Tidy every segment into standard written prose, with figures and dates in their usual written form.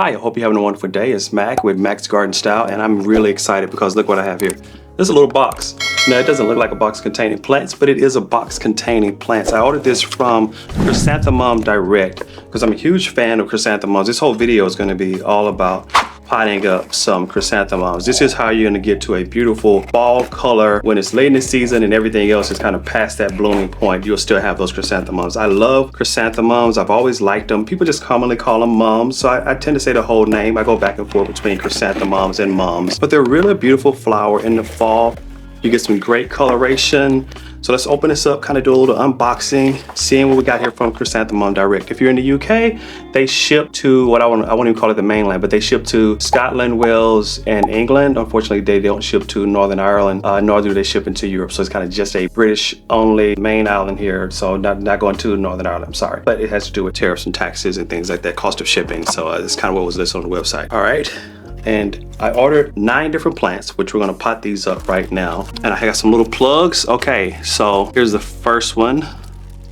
Hi, I hope you're having a wonderful day. It's Mac with Mac's Garden Style, and I'm really excited because look what I have here. This is a little box. Now, it doesn't look like a box containing plants, but it is a box containing plants. I ordered this from Chrysanthemum Direct because I'm a huge fan of chrysanthemums. This whole video is going to be all about potting up some chrysanthemums. This is how you're going to get to a beautiful fall color when it's late in the season and everything else is kind of past that blooming point. You'll still have those chrysanthemums. I love chrysanthemums. I've always liked them. People just commonly call them mums, so I tend to say the whole name. I go back and forth between chrysanthemums and mums, but they're really a beautiful flower in the fall. You get some great coloration. So let's open this up, kind of do a little unboxing, seeing what we got here from Chrysanthemum Direct. If you're in the UK, they ship to I won't even call it the mainland, but they ship to Scotland, Wales, and England. Unfortunately, they don't ship to Northern Ireland, nor do they ship into Europe. So it's kind of just a British only main island here. So not going to Northern Ireland, I'm sorry. But it has to do with tariffs and taxes and things like that, cost of shipping. So it's kind of what was listed on the website. All right. And I ordered 9 different plants, which we're gonna pot these up right now. And I got some little plugs. Okay, so here's the first one.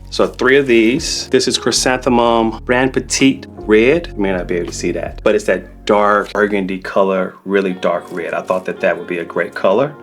So 3 of these. This is Chrysanthemum Brand Petite Red. You may not be able to see that, but it's that dark burgundy color, really dark red. I thought that would be a great color.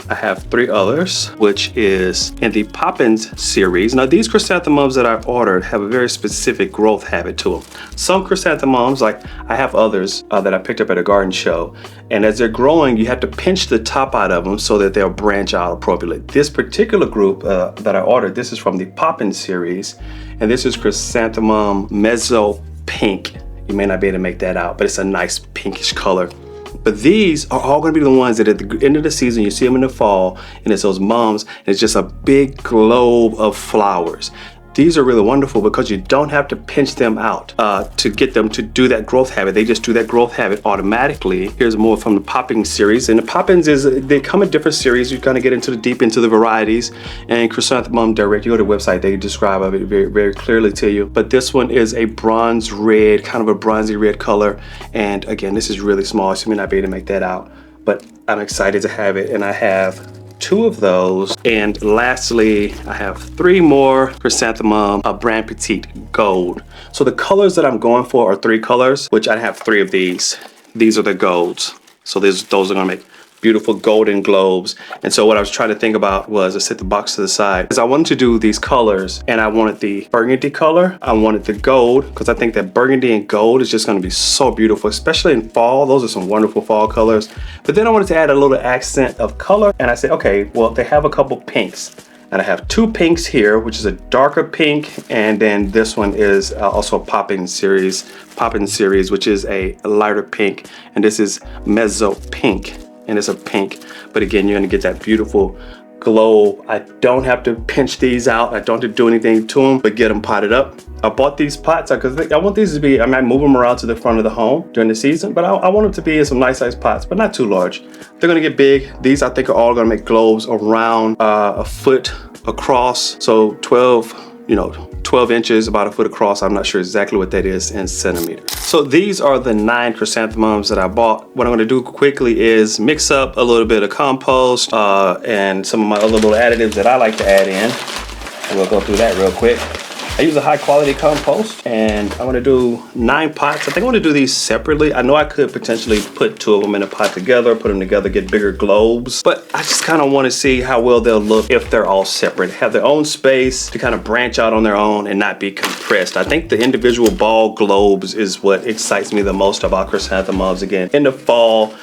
I have 3 others, which is in the Poppins series. Now, these chrysanthemums that I ordered have a very specific growth habit to them. Some chrysanthemums, like I have others that I picked up at a garden show, and as they're growing, you have to pinch the top out of them so that they'll branch out appropriately. This particular group that I ordered, this is from the Poppins series, and this is Chrysanthemum Mezzo Pink. You may not be able to make that out, but it's a nice pinkish color. But these are all going to be the ones that at the end of the season, you see them in the fall, and it's those mums, and it's just a big globe of flowers. These are really wonderful because you don't have to pinch them out to get them to do that growth habit. They just do that growth habit automatically. Here's more from the Popping series. And the Poppins they come in different series. You're gonna get deep into the varieties. And Chrysanthemum Direct, you go to the website, they describe it very, very clearly to you. But this one is a bronze red, kind of a bronzy red color. And again, this is really small, so you may not be able to make that out. But I'm excited to have it, and I have 2 of those. And lastly, I have 3 more Chrysanthemum Brand Petite Gold. So the colors that I'm going for are 3 colors, which I have 3 of these. These are the golds. So those are gonna make beautiful golden globes. And so what I was trying to think about was, I set the box to the side, because I wanted to do these colors, and I wanted the burgundy color, I wanted the gold, because I think that burgundy and gold is just going to be so beautiful, especially in fall. Those are some wonderful fall colors. But then I wanted to add a little accent of color, and I said, okay, well, they have a couple pinks. And I have 2 pinks here, which is a darker pink, and then this one is also a Poppins series, which is a lighter pink, and this is Mezzo Pink. And it's a pink, but again, you're gonna get that beautiful glow. I don't have to pinch these out. I don't have to do anything to them, but get them potted up. I bought these pots because I want these to be, I might move them around to the front of the home during the season, but I want them to be in some nice sized pots, but not too large. They're gonna get big. These I think are all gonna make globes around a foot across. So 12 inches, about a foot across. I'm not sure exactly what that is in centimeters. So these are the 9 chrysanthemums that I bought. What I'm gonna do quickly is mix up a little bit of compost and some of my other little additives that I like to add in. And we'll go through that real quick. I use a high quality compost, and I'm gonna do 9 pots. I think I wanna do these separately. I know I could potentially put 2 of them in a pot together, put them together, get bigger globes, but I just kinda wanna see how well they'll look if they're all separate, have their own space to kind of branch out on their own and not be compressed. I think the individual ball globes is what excites me the most about chrysanthemums. Again, in the fall,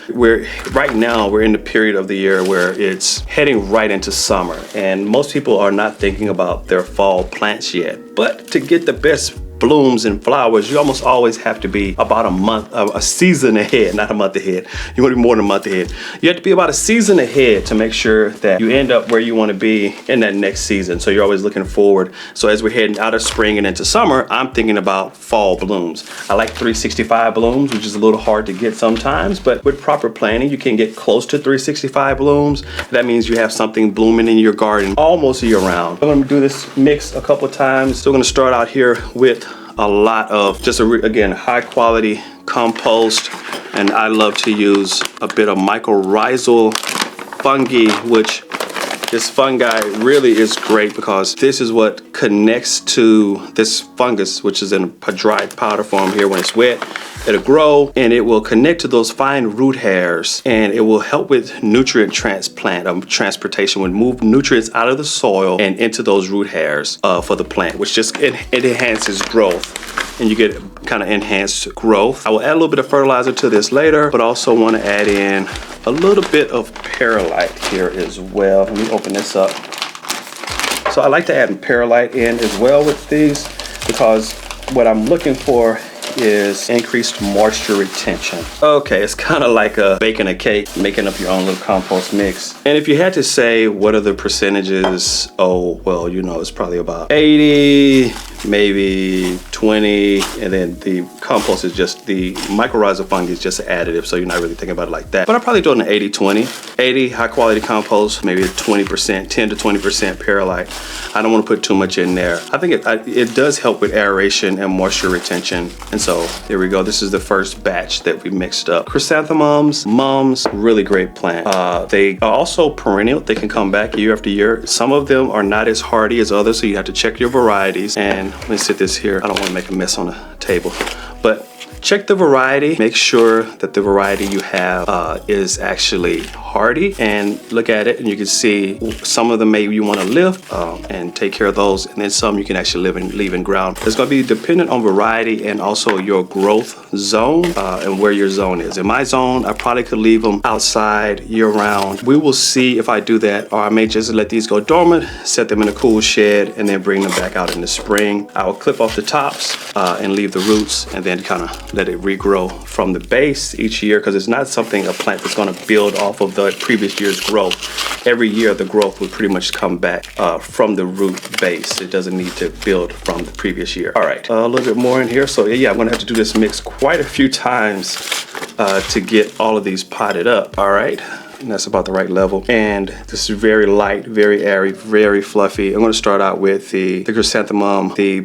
right now we're in the period of the year where it's heading right into summer, and most people are not thinking about their fall plants yet. But to get the best blooms and flowers, you almost always have to be about a season ahead, not a month ahead. You want to be more than a month ahead. You have to be about a season ahead to make sure that you end up where you want to be in that next season. So you're always looking forward. So as we're heading out of spring and into summer, I'm thinking about fall blooms. I like 365 blooms, which is a little hard to get sometimes, but with proper planning, you can get close to 365 blooms. That means you have something blooming in your garden almost year round. I'm gonna do this mix a couple of times. So we're gonna start out here with a lot of just again, high quality compost, and I love to use a bit of mycorrhizal fungi, which this fungi really is great because this is what connects to this fungus, which is in a dried powder form here when it's wet, It'll grow and it will connect to those fine root hairs, and it will help with nutrient transportation, would move nutrients out of the soil and into those root hairs for the plant, which just it enhances growth, and you get kind of enhanced growth. I will add a little bit of fertilizer to this later, but also want to add in a little bit of perlite here as well. Let me open this up. So I like to add perlite in as well with these, because what I'm looking for is increased moisture retention. Okay, it's kind of like baking a cake, making up your own little compost mix. And if you had to say what are the percentages, oh, well, you know, it's probably about 80, maybe 20, and then the compost is just, the mycorrhizal fungi is just additive, so you're not really thinking about it like that. But I'm probably doing an 80-20. 80 high quality compost, maybe 20%, 10 to 20% perlite. I don't want to put too much in there. I think it does help with aeration and moisture retention. And so here we go. This is the first batch that we mixed up. Chrysanthemums, really great plant. They are also perennial. They can come back year after year. Some of them are not as hardy as others, so you have to check your varieties. And let me sit this here. I don't want to make a mess on the table, but check the variety. Make sure that the variety you have is actually hardy, and look at it, and you can see some of them maybe you want to lift and take care of those, and then some you can actually leave in ground. It's going to be dependent on variety and also your growth zone and where your zone is. In my zone, I probably could leave them outside year round. We will see if I do that, or I may just let these go dormant, set them in a cool shed, and then bring them back out in the spring. I will clip off the tops and leave the roots, and then kind of let it regrow from the base each year, because it's not something, a plant that's going to build off of the previous year's growth. Every year the growth will pretty much come back from the root base. It doesn't need to build from the previous year. All right, a little bit more in here. So yeah, I'm going to have to do this mix quite a few times to get all of these potted up. All right. And that's about the right level. And this is very light, very airy, very fluffy. I'm going to start out with the chrysanthemum, the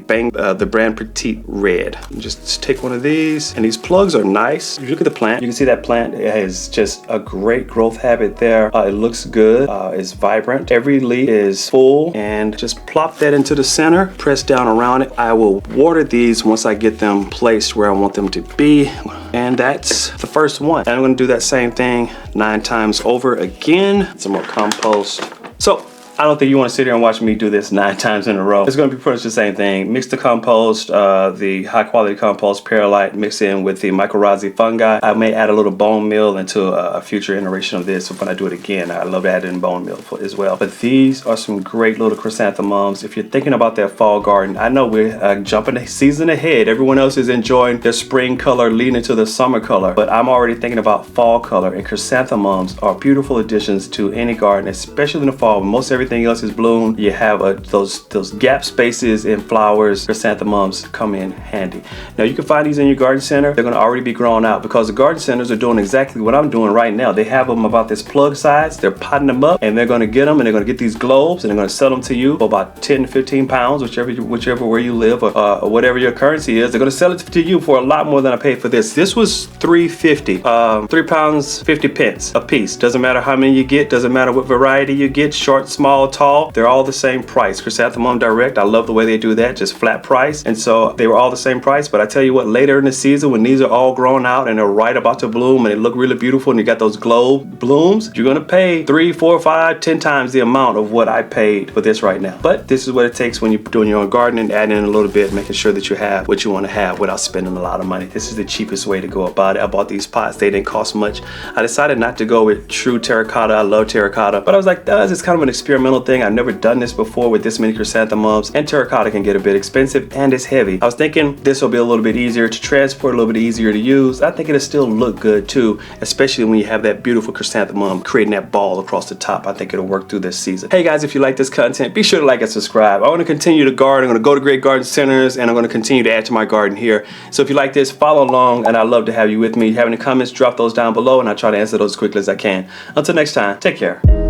brand Petite Red. Just take one of these, and these plugs are nice. If you look at the plant, you can see that plant has just a great growth habit there. It looks good. It's vibrant. Every leaf is full, and just plop that into the center. Press down around it. I will water these once I get them placed where I want them to be. And that's the first one. And I'm going to do that same thing 9 times over again. Some more compost. So I don't think you want to sit here and watch me do this 9 times in a row. It's going to be pretty much the same thing. Mix the compost, the high quality compost, perlite, mix in with the mycorrhizal fungi. I may add a little bone meal into a future iteration of this when I do it again. I love adding bone meal as well. But these are some great little chrysanthemums. If you're thinking about that fall garden, I know we're jumping a season ahead. Everyone else is enjoying their spring color leading into the summer color. But I'm already thinking about fall color, and chrysanthemums are beautiful additions to any garden, especially in the fall when most everything else is bloomed. You have those gap spaces in flowers. Chrysanthemums come in handy. Now you can find these in your garden center. They're going to already be grown out, because the garden centers are doing exactly what I'm doing right now. They have them about this plug size. They're potting them up, and they're going to get them, and they're going to get these globes, and they're going to sell them to you for about 10 to 15 pounds, whichever where you live, or whatever your currency is. They're going to sell it to you for a lot more than I paid for this. This was $3.50, 3 pounds 50 pence a piece. Doesn't matter how many you get, doesn't matter what variety you get, short, small, tall. They're all the same price. Chrysanthemum Direct, I love the way they do that, just flat price. And so they were all the same price. But I tell you what, later in the season, when these are all grown out and they're right about to bloom and they look really beautiful, and you got those globe blooms, you're gonna pay 3, 4, 5, 10 times the amount of what I paid for this right now. But this is what it takes when you're doing your own gardening, adding in a little bit, making sure that you have what you want to have without spending a lot of money. This is the cheapest way to go about it. I bought these pots, they didn't cost much. I decided not to go with true terracotta. I love terracotta, but I was like, this is kind of an experimental thing. I've never done this before with this many chrysanthemums, and terracotta can get a bit expensive and it's heavy. I was thinking this will be a little bit easier to transport, a little bit easier to use. I think it'll still look good too, especially when you have that beautiful chrysanthemum creating that ball across the top. I think it'll work through this season. Hey guys, if you like this content, be sure to like and subscribe. I want to continue to garden. I'm going to go to great garden centers, and I'm going to continue to add to my garden here. So if you like this, follow along, and I'd love to have you with me. If you have any comments, drop those down below, and I'll try to answer those as quickly as I can. Until next time, take care.